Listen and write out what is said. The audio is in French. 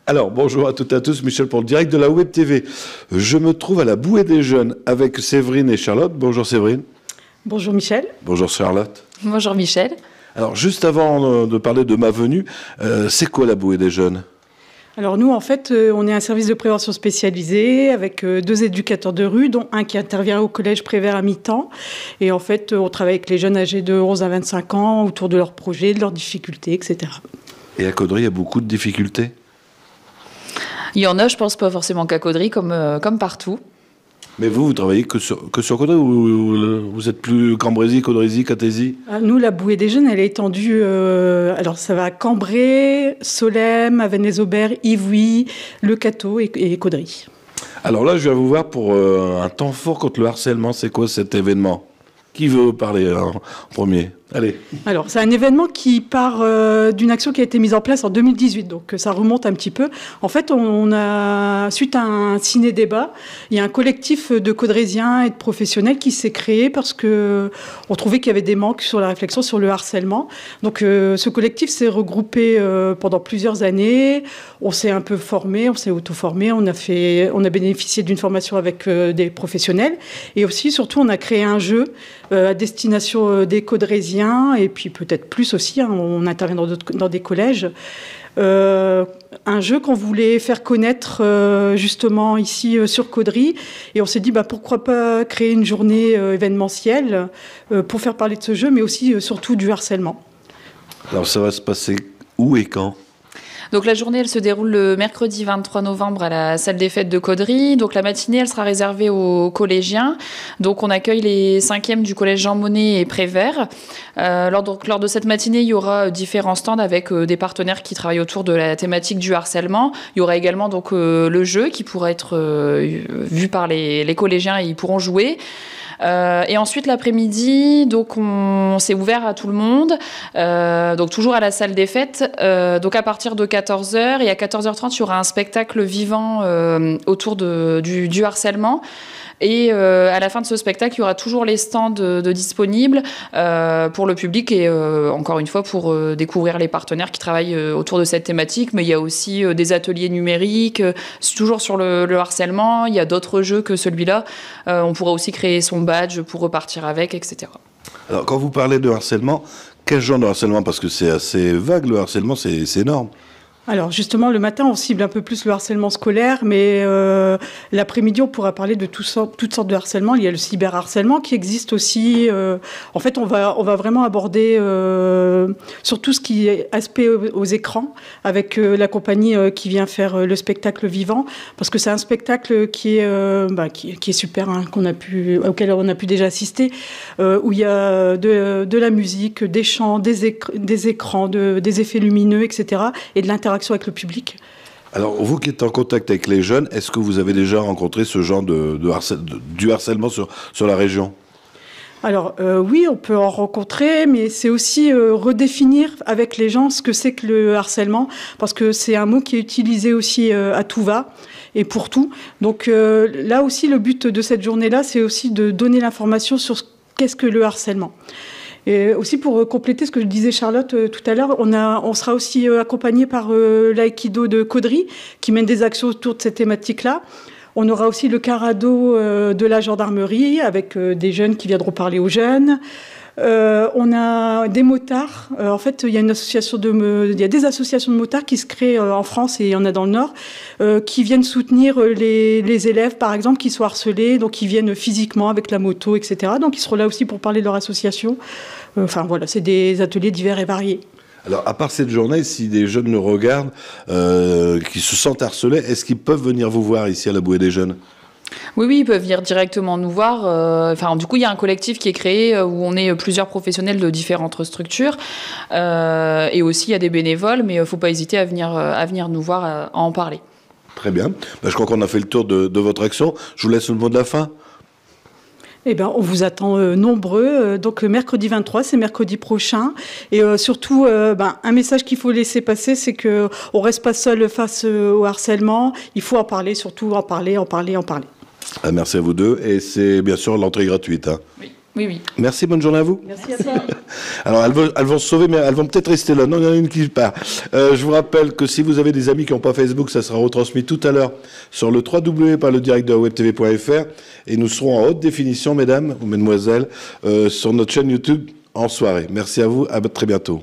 Alors, bonjour à toutes et à tous, Michel pour le direct de la Web TV. Je me trouve à la Bouée des Jeunes avec Séverine et Charlotte. Bonjour Séverine. Bonjour Michel. Bonjour Charlotte. Bonjour Michel. Alors, juste avant de parler de ma venue, c'est quoi la Bouée des Jeunes ? Alors nous, en fait, on est un service de prévention spécialisé avec 2 éducateurs de rue, dont un qui intervient au collège Prévert à mi-temps. Et en fait, on travaille avec les jeunes âgés de 11 à 25 ans autour de leurs projets, de leurs difficultés, etc. Et à Caudry, il y a beaucoup de difficultés ? Il y en a, je pense, pas forcément qu'à Caudry, comme partout. Mais vous travaillez que sur Caudry ou vous êtes plus Cambrésis, Caudrésis, Catésie ? Nous, la Bouée des Jeunes, elle est étendue. Alors, ça va à Cambrai, Solesmes, Avesnes-Aubert, Ivry, Le Cateau et Caudry. Alors là, je viens vous voir pour un temps fort contre le harcèlement. C'est quoi cet événement ? Qui veut parler en premier ? Allez. Alors, c'est un événement qui part d'une action qui a été mise en place en 2018, donc ça remonte un petit peu. En fait, on a, suite à un ciné-débat, il y a un collectif de caudrésiens et de professionnels qui s'est créé parce que on trouvait qu'il y avait des manques sur la réflexion sur le harcèlement. Donc, ce collectif s'est regroupé pendant plusieurs années. On s'est un peu formé, on s'est auto-formé, on a bénéficié d'une formation avec des professionnels. Et aussi, surtout, on a créé un jeu à destination des caudrésiens et puis peut-être plus aussi, hein, on intervient dans des collèges. Un jeu qu'on voulait faire connaître justement ici sur Caudry. Et on s'est dit pourquoi pas créer une journée événementielle pour faire parler de ce jeu, mais aussi surtout du harcèlement. Alors ça va se passer où et quand ? Donc la journée, elle se déroule le mercredi 23 novembre à la salle des fêtes de Caudry. Donc la matinée, elle sera réservée aux collégiens. Donc on accueille les 5e du collège Jean Monnet et Prévert. Lors de cette matinée, il y aura différents stands avec des partenaires qui travaillent autour de la thématique du harcèlement. Il y aura également donc le jeu qui pourra être vu par les collégiens et ils pourront jouer. Et ensuite l'après-midi, donc c'est ouvert à tout le monde, donc toujours à la salle des fêtes. Donc à partir de 14h et à 14h30, il y aura un spectacle vivant autour du harcèlement. Et à la fin de ce spectacle, il y aura toujours les stands disponibles pour le public et encore une fois pour découvrir les partenaires qui travaillent autour de cette thématique. Mais il y a aussi des ateliers numériques, toujours sur le harcèlement. Il y a d'autres jeux que celui-là. On pourra aussi créer son badge pour repartir avec, etc. Alors quand vous parlez de harcèlement, quel genre de harcèlement ? Parce que c'est assez vague, le harcèlement, c'est énorme. Alors justement, le matin, on cible un peu plus le harcèlement scolaire, mais l'après-midi, on pourra parler de toutes sortes de harcèlement. Il y a le cyberharcèlement qui existe aussi. En fait, on va vraiment aborder sur tout ce qui est aspect aux écrans avec la compagnie qui vient faire le spectacle vivant, parce que c'est un spectacle qui est super, hein, auquel on a pu déjà assister, où il y a de la musique, des chants, des écrans, des effets lumineux, etc., et de l'interaction avec le public. Alors, vous qui êtes en contact avec les jeunes, est-ce que vous avez déjà rencontré ce genre du harcèlement sur la région ? Alors oui, on peut en rencontrer, mais c'est aussi redéfinir avec les gens ce que c'est que le harcèlement, parce que c'est un mot qui est utilisé aussi à tout va et pour tout. Donc là aussi, le but de cette journée-là, c'est aussi de donner l'information sur qu'est-ce que le harcèlement. Et aussi pour compléter ce que je disais Charlotte tout à l'heure, on sera aussi accompagné par l'aïkido de Caudry qui mène des actions autour de cette thématique-là. On aura aussi le carado de la gendarmerie avec des jeunes qui viendront parler aux jeunes. On a des motards. En fait, il y a des associations de motards qui se créent en France et il y en a dans le Nord, qui viennent soutenir les élèves, par exemple, qui sont harcelés, donc qui viennent physiquement avec la moto, etc. Donc, ils seront là aussi pour parler de leur association. Enfin, voilà, c'est des ateliers divers et variés. Alors, à part cette journée, si des jeunes nous regardent, qui se sentent harcelés, est-ce qu'ils peuvent venir vous voir ici à la Bouée des Jeunes ? Oui, ils peuvent venir directement nous voir. Du coup, il y a un collectif qui est créé où on est plusieurs professionnels de différentes structures. Et aussi, il y a des bénévoles, mais il ne faut pas hésiter à venir nous voir, à en parler. Très bien. Je crois qu'on a fait le tour de votre action. Je vous laisse le mot de la fin. Eh bien, on vous attend nombreux. Donc, mercredi 23, c'est mercredi prochain. Et surtout, un message qu'il faut laisser passer, c'est qu'on ne reste pas seul face au harcèlement. Il faut en parler, surtout en parler. Merci à vous deux. Et c'est bien sûr l'entrée gratuite. Hein. Oui. Oui, oui. Merci, bonne journée à vous. Merci à toi. Alors, elles vont se sauver, mais elles vont peut-être rester là. Non, il y en a une qui part. Je vous rappelle que si vous avez des amis qui n'ont pas Facebook, ça sera retransmis tout à l'heure sur le www.ledirect.webtv.fr et nous serons en haute définition, mesdames ou mesdemoiselles, sur notre chaîne YouTube en soirée. Merci à vous, à très bientôt.